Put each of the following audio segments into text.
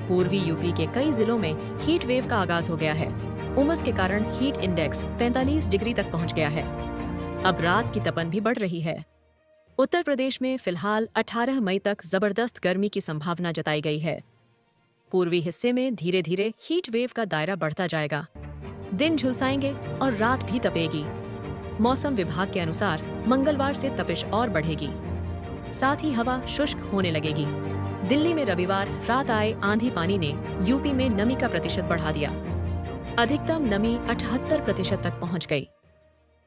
पूर्वी यूपी के कई जिलों में हीट वेव का आगाज हो गया है। उमस के कारण हीट इंडेक्स 45 डिग्री तक पहुंच गया है। अब रात की तपन भी बढ़ रही है। उत्तर प्रदेश में फिलहाल 18 मई तक जबरदस्त गर्मी की संभावना जताई गई है। पूर्वी हिस्से में धीरे धीरे हीट वेव का दायरा बढ़ता जाएगा। दिन झुलसाएंगे और रात भी तपेगी। मौसम विभाग के अनुसार मंगलवार से तपिश और बढ़ेगी, साथ ही हवा शुष्क होने लगेगी। दिल्ली में रविवार रात आए आंधी पानी ने यूपी में नमी का प्रतिशत बढ़ा दिया। अधिकतम नमी 78% तक पहुंच गई।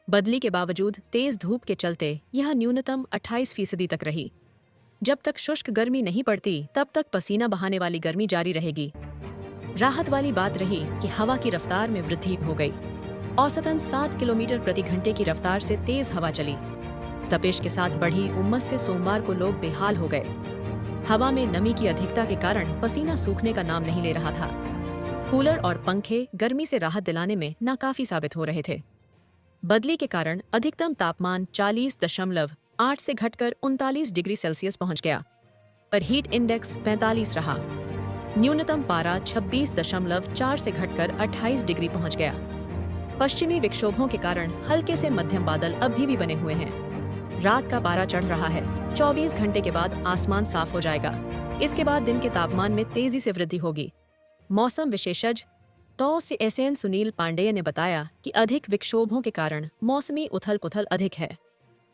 बदली के बावजूद तेज धूप के चलते यह न्यूनतम 28% तक रही। जब तक शुष्क गर्मी नहीं पड़ती तब तक पसीना बहाने वाली गर्मी जारी रहेगी। राहत वाली बात रही कि हवा की रफ्तार में वृद्धि हो गई। औसतन 7 किलोमीटर प्रति घंटे की रफ्तार से तेज हवा चली। तपिश के साथ बढ़ी उमस से सोमवार को लोग बेहाल हो गए। हवा में नमी की अधिकता के कारण पसीना सूखने का नाम नहीं ले रहा था। कूलर और पंखे गर्मी से राहत दिलाने में नाकाफी साबित हो रहे थे। बदली के कारण अधिकतम तापमान 40.8 से घटकर 39 डिग्री सेल्सियस पहुंच गया, पर हीट इंडेक्स 45 रहा। न्यूनतम पारा 26.4 से घटकर 28 डिग्री पहुंच गया। पश्चिमी विक्षोभों के कारण हल्के से मध्यम बादल अभी भी बने हुए हैं। रात का पारा चढ़ रहा है। 24 घंटे के बाद आसमान साफ हो जाएगा। इसके बाद दिन के तापमान में तेजी से वृद्धि होगी। मौसम विशेषज्ञ SN सुनील पांडेय ने बताया कि अधिक विक्षोभों के कारण मौसमी उथल-पुथल अधिक है।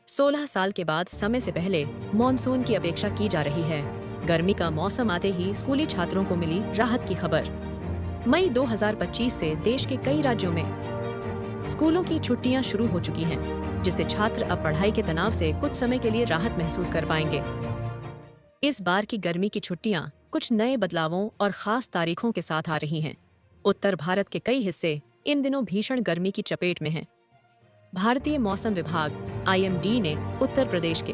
16 साल के बाद समय से पहले मॉनसून की अपेक्षा की जा रही है। गर्मी का मौसम आते ही स्कूली छात्रों को मिली राहत की खबर। मई 2025 से देश के कई राज्यों में स्कूलों की छुट्टियां शुरू हो चुकी हैं, जिससे छात्र अब पढ़ाई के तनाव से कुछ समय के लिए राहत महसूस कर पाएंगे। इस बार की गर्मी की छुट्टियां कुछ नए बदलावों और खास तारीखों के साथ आ रही हैं। उत्तर भारत के कई हिस्से इन दिनों भीषण गर्मी की चपेट में हैं। भारतीय मौसम विभाग IMD ने उत्तर प्रदेश के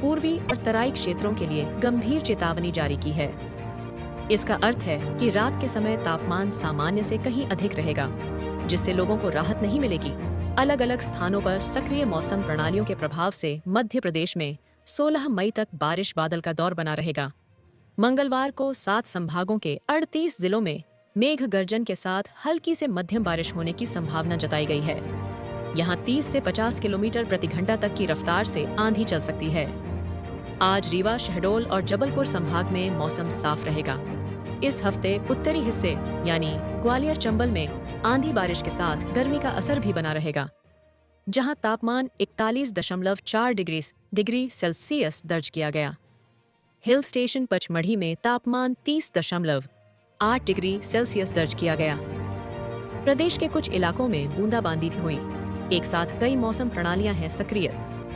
पूर्वी और तराई क्षेत्रों के लिए गंभीर चेतावनी जारी की है। इसका अर्थ है कि रात के समय तापमान सामान्य से कहीं अधिक रहेगा, जिससे लोगों को राहत नहीं मिलेगी। अलग अलग स्थानों पर सक्रिय मौसम प्रणालियों के प्रभाव से मध्य प्रदेश में 16 मई तक बारिश बादल का दौर बना रहेगा। मंगलवार को 7 संभागों के 38 जिलों में मेघ गर्जन के साथ हल्की से मध्यम बारिश होने की संभावना जताई गई है। यहाँ 30 से 50 किलोमीटर प्रति घंटा तक की रफ्तार से आंधी चल सकती है। आज रीवा, शहडोल और जबलपुर संभाग में मौसम साफ रहेगा। इस हफ्ते उत्तरी हिस्से यानी ग्वालियर, चंबल में आंधी बारिश के साथ गर्मी का असर भी बना रहेगा, जहां तापमान 41.4 डिग्री सेल्सियस दर्ज किया गया। हिल स्टेशन पचमढ़ी में तापमान 30.8 डिग्री सेल्सियस दर्ज किया गया। प्रदेश के कुछ इलाकों में बूंदाबांदी भी हुई। एक साथ कई मौसम प्रणालियां हैं सक्रिय।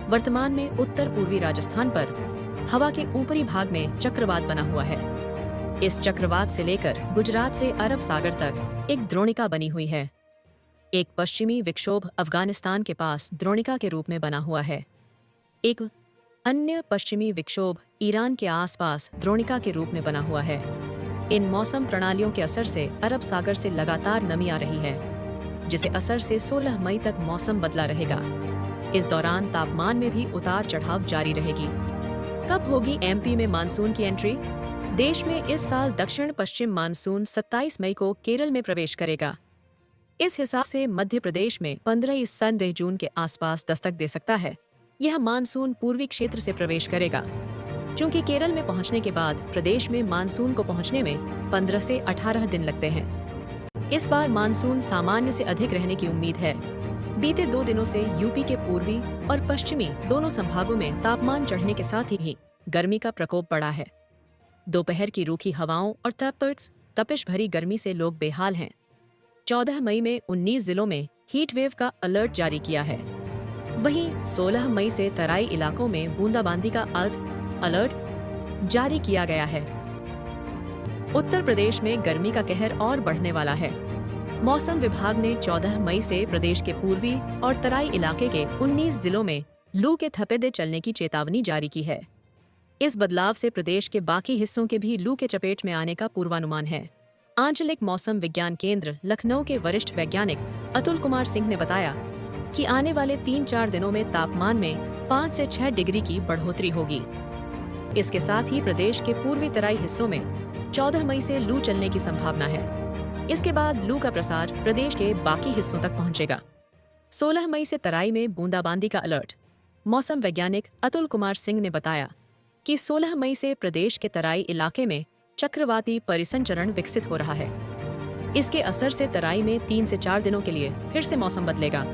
वर्तमान में उत्तर पूर्वी राजस्थान पर हवा के ऊपरी भाग में चक्रवात बना हुआ है। इस चक्रवात से लेकर गुजरात से अरब सागर तक एक द्रोणिका बनी हुई है। एक पश्चिमी विक्षोभ अफगानिस्तान के पास द्रोणिका के रूप में बना हुआ है। एक अन्य पश्चिमी विक्षोभ ईरान के आसपास द्रोणिका के रूप में बना हुआ है। इन मौसम प्रणालियों के असर से अरब सागर से लगातार नमी आ रही है, जिसके असर से 16 मई तक मौसम बदला रहेगा। इस दौरान तापमान में भी उतार चढ़ाव जारी रहेगी। कब होगी MP में मानसून की एंट्री? देश में इस साल दक्षिण पश्चिम मानसून 27 मई को केरल में प्रवेश करेगा। इस हिसाब से मध्य प्रदेश में 15 जून के आसपास दस्तक दे सकता है। यह मानसून पूर्वी क्षेत्र से प्रवेश करेगा। चूंकि केरल में पहुंचने के बाद प्रदेश में मानसून को पहुंचने में 15 से 18 दिन लगते हैं। इस बार मानसून सामान्य से अधिक रहने की उम्मीद है। बीते 2 दिनों से यूपी के पूर्वी और पश्चिमी दोनों संभागों में तापमान चढ़ने के साथ ही गर्मी का प्रकोप बढ़ा है। दोपहर की रूखी हवाओं और तपिश भरी गर्मी से लोग बेहाल हैं। 14 मई में 19 जिलों में हीट वेव का अलर्ट जारी किया है। वहीं 16 मई से तराई इलाकों में बूंदाबांदी का अलर्ट जारी किया गया है। उत्तर प्रदेश में गर्मी का कहर और बढ़ने वाला है। मौसम विभाग ने 14 मई से प्रदेश के पूर्वी और तराई इलाके के 19 जिलों में लू के थपेड़े चलने की चेतावनी जारी की है। इस बदलाव से प्रदेश के बाकी हिस्सों के भी लू के चपेट में आने का पूर्वानुमान है। आंचलिक मौसम विज्ञान केंद्र लखनऊ के वरिष्ठ वैज्ञानिक अतुल कुमार सिंह ने बताया कि आने वाले 3-4 दिनों में तापमान में 5 से 6 डिग्री की बढ़ोतरी होगी। इसके साथ ही प्रदेश के पूर्वी तराई हिस्सों में 14 मई से लू चलने की संभावना है। इसके बाद लू का प्रसार प्रदेश के बाकी हिस्सों तक पहुंचेगा। 16 मई से तराई में बूंदाबांदी का अलर्ट। मौसम वैज्ञानिक अतुल कुमार सिंह ने बताया कि 16 मई से प्रदेश के तराई इलाके में चक्रवाती परिसंचरण विकसित हो रहा है। इसके असर से तराई में 3 से 4 दिनों के लिए फिर से मौसम बदलेगा।